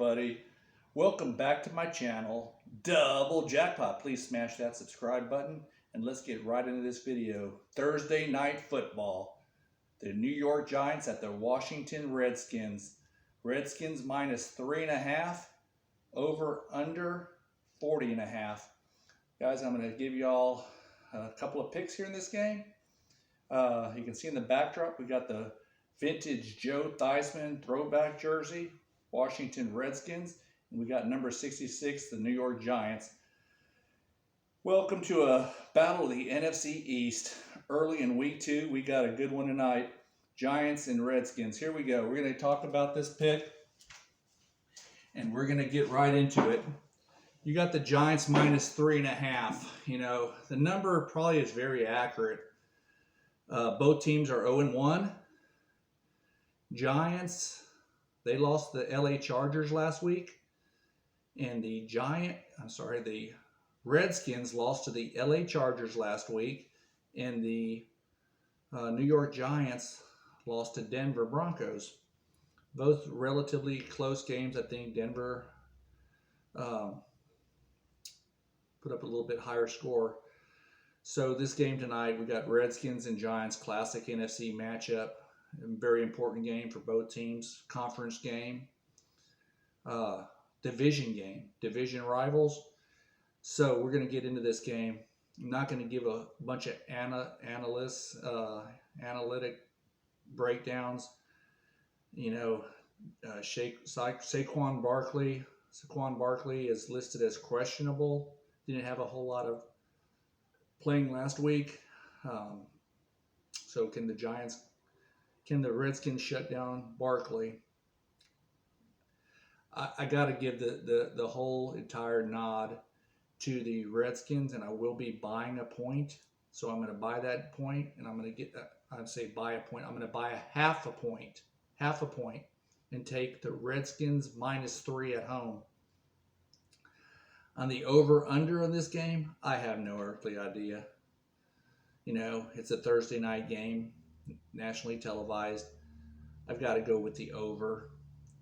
everybody. Welcome back to my channel, Double Jackpot. Please smash that subscribe button and let's get right into this video. Thursday night football. The New York Giants at the Washington Redskins. Redskins minus 3.5, over under 40.5. Guys, I'm going to give you all a couple of picks here in this game. You can see in the backdrop, we got the vintage Joe Theismann throwback jersey, Washington Redskins, and we got number 66, the New York Giants. Welcome to a battle of the NFC East. Early in week 2, we got a good one tonight. Giants and Redskins. Here we go. We're going to talk about this pick, and we're going to get right into it. You got the Giants minus 3.5. You know, the number probably is very accurate. Both teams are 0-1. Giants, they lost the LA Chargers last week. And the Redskins lost to the LA Chargers last week. And the New York Giants lost to Denver Broncos. Both relatively close games. I think Denver put up a little bit higher score. So this game tonight, we got Redskins and Giants, classic NFC matchup. Very important game for both teams. Conference game. Division game. Division rivals. So we're going to get into this game. I'm not going to give a bunch of analysts, analytic breakdowns. You know, Saquon Barkley is listed as questionable. Didn't have a whole lot of playing last week. So can the Redskins shut down Barkley? I got to give the whole entire nod to the Redskins, and I will be buying a point. So I'm going to buy that point, and I'm going to get, I'd say buy a point. I'm going to buy a half a point, and take the Redskins minus 3 at home. On the over-under of this game, I have no earthly idea. You know, it's a Thursday night game, nationally televised. I've got to go with the over.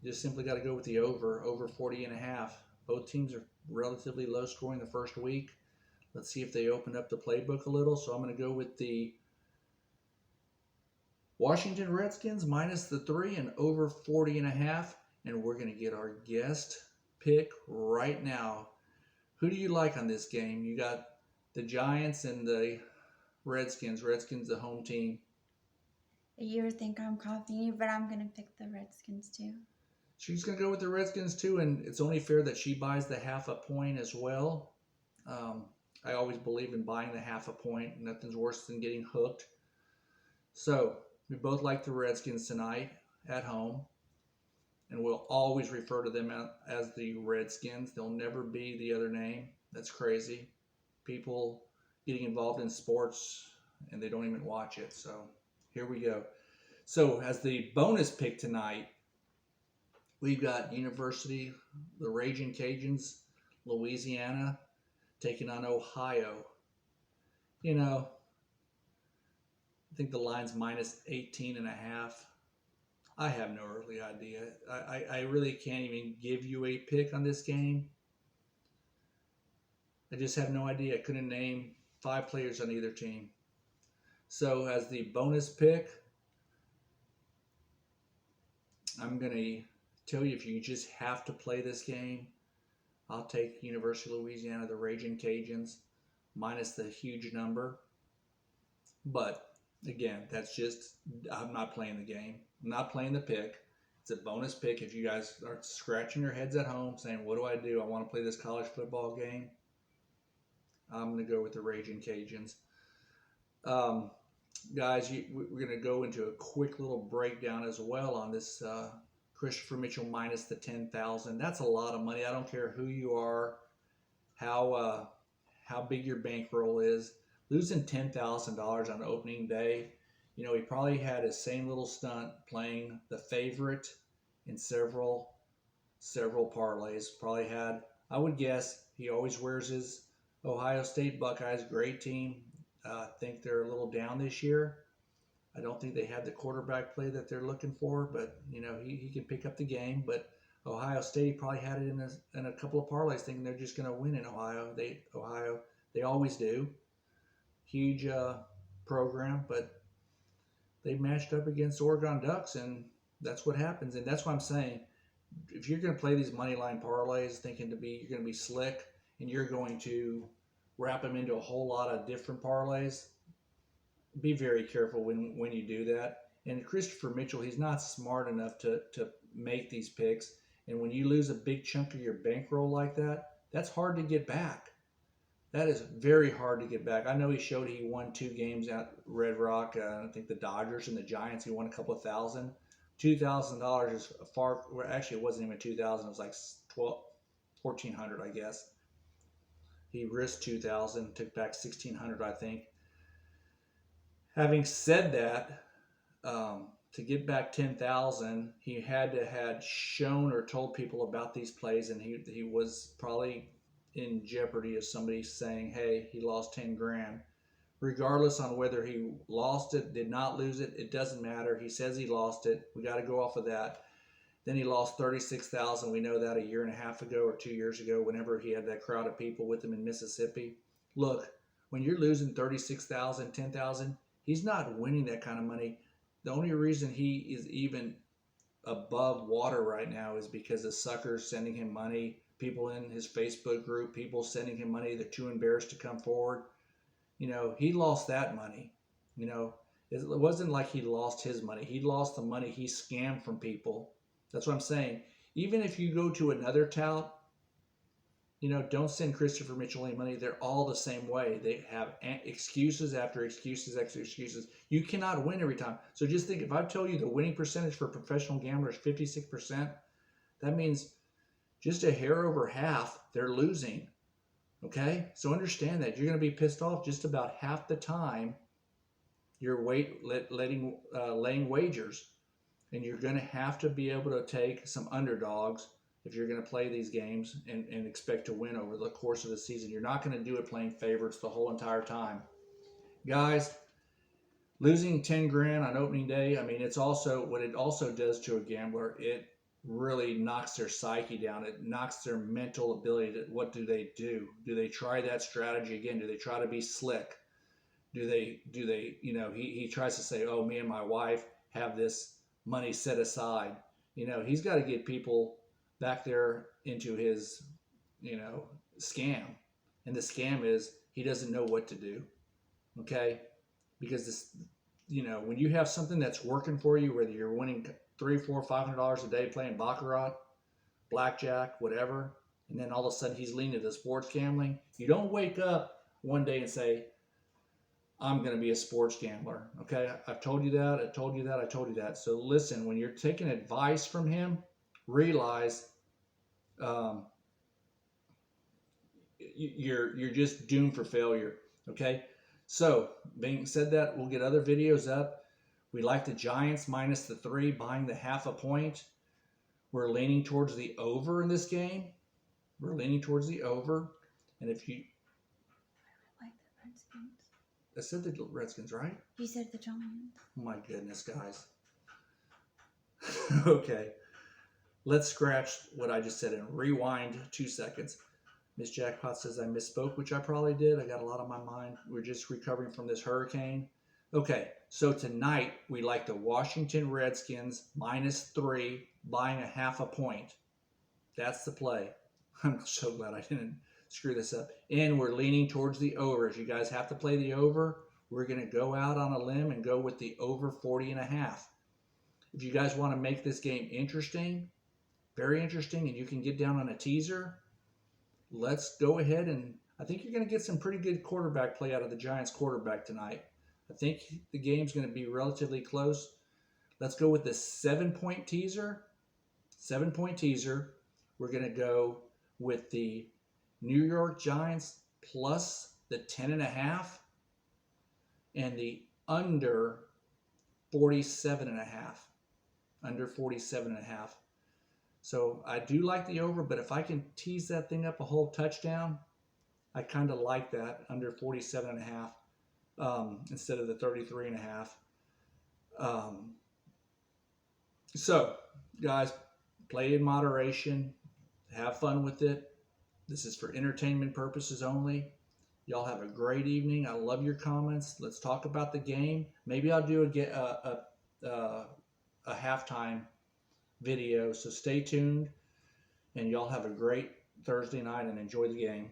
Just simply got to go with the over 40.5. Both teams are relatively low scoring the first week. Let's see if they open up the playbook a little. So I'm going to go with the Washington Redskins minus the 3 and over 40.5. And we're going to get our guest pick right now. Who do you like on this game? You got the Giants and the Redskins. Redskins, the home team. You think I'm copying you, but I'm going to pick the Redskins too. She's going to go with the Redskins too, and it's only fair that she buys the half a point as well. I always believe in buying the half a point. Nothing's worse than getting hooked. So we both like the Redskins tonight at home. And we'll always refer to them as the Redskins. They'll never be the other name. That's crazy. People getting involved in sports and they don't even watch it. So here we go. So as the bonus pick tonight, we've got University, the Raging Cajuns, Louisiana, taking on Ohio. You know, I think the line's minus 18.5. I have no earthly idea. I really can't even give you a pick on this game. I just have no idea. I couldn't name 5 players on either team. So as the bonus pick, I'm going to tell you if you just have to play this game, I'll take University of Louisiana, the Raging Cajuns, minus the huge number. But again, that's just, I'm not playing the game. I'm not playing the pick. It's a bonus pick. If you guys are scratching your heads at home saying, what do? I want to play this college football game. I'm going to go with the Raging Cajuns. Guys, we're going to go into a quick little breakdown as well on this Christopher Mitchell minus the 10,000. That's a lot of money. I don't care who you are, how big your bankroll is. Losing $10,000 on opening day, you know, he probably had his same little stunt playing the favorite in several parlays. Probably had, I would guess, he always wears his Ohio State Buckeyes, great team. I think they're a little down this year. I don't think they had the quarterback play that they're looking for, but, you know, he can pick up the game. But Ohio State probably had it in a couple of parlays, thinking they're just going to win in Ohio. They always do. Huge program, but they matched up against Oregon Ducks, and that's what happens. And that's what I'm saying. If you're going to play these money line parlays, thinking you're going to be slick, and you're going to wrap them into a whole lot of different parlays, be very careful when you do that. And Christopher Mitchell, he's not smart enough to make these picks. And when you lose a big chunk of your bankroll like that, that's hard to get back. That is very hard to get back. I know he showed he won 2 games at Red Rock. I think the Dodgers and the Giants, he won a couple of thousand. $2,000 is far. Actually, it wasn't even 2,000. It was like 1,400, I guess. He risked 2,000, took back 1,600, I think. Having said that, to get back 10,000, he had to had shown or told people about these plays, and he was probably in jeopardy of somebody saying, "Hey, he lost 10 grand." Regardless on whether he lost it, did not lose it, it doesn't matter. He says he lost it. We got to go off of that. Then he lost 36,000. We know that a year and a half ago or 2 years ago, whenever he had that crowd of people with him in Mississippi. Look, when you're losing 36,000, 10,000, he's not winning that kind of money. The only reason he is even above water right now is because the suckers sending him money, people in his Facebook group, people sending him money, they're too embarrassed to come forward. He lost that money. It wasn't like he lost his money. He lost the money he scammed from people. That's what I'm saying. Even if you go to another tout, don't send Christopher Mitchell any money. They're all the same way. They have excuses after excuses after excuses. You cannot win every time. So just think, if I tell you the winning percentage for professional gamblers is 56%, that means just a hair over half, they're losing. Okay? So understand that. You're going to be pissed off just about half the time you're laying wagers. And you're going to have to be able to take some underdogs if you're going to play these games and expect to win over the course of the season. You're not going to do it playing favorites the whole entire time. Guys, losing 10 grand on opening day, I mean, it's also what it also does to a gambler. It really knocks their psyche down. It knocks their mental ability. What do they do? Do they try that strategy again? Do they try to be slick? Do they, he tries to say, "Oh, me and my wife have this money set aside." He's got to get people back there into his, scam. And the scam is he doesn't know what to do. Okay? Because this, when you have something that's working for you, whether you're winning $300, $400, $500 a day playing baccarat, blackjack, whatever, and then all of a sudden he's leaning to sports gambling, you don't wake up one day and say, "I'm going to be a sports gambler." Okay? I've told you that. I told you that. I told you that. So listen, when you're taking advice from him, realize you're just doomed for failure. Okay? So, being said that, we'll get other videos up. We like the Giants minus the 3, buying the half a point. We're leaning towards the over in this game. We're leaning towards the over. And if you... I like the Redskins. I said the Redskins, right? You said the Giants. Oh my goodness, guys. Okay. Let's scratch what I just said and rewind 2 seconds. Miss Jackpot says I misspoke, which I probably did. I got a lot on my mind. We're just recovering from this hurricane. Okay, so tonight we like the Washington Redskins minus 3, buying a half a point. That's the play. I'm so glad I didn't screw this up. And we're leaning towards the over. If you guys have to play the over, we're going to go out on a limb and go with the over 40.5. If you guys want to make this game interesting, very interesting, and you can get down on a teaser, let's go ahead, and I think you're going to get some pretty good quarterback play out of the Giants quarterback tonight. I think the game's going to be relatively close. Let's go with the 7-point teaser. 7-point teaser. We're going to go with the New York Giants plus the 10.5 and the under 47.5. Under 47.5. So I do like the over, but if I can tease that thing up a whole touchdown, I kind of like that under 47.5 instead of the 33.5. So, guys, Play in moderation. Have fun with it. This is for entertainment purposes only. Y'all have a great evening. I love your comments. Let's talk about the game. Maybe I'll do a halftime video. So stay tuned, and y'all have a great Thursday night and enjoy the game.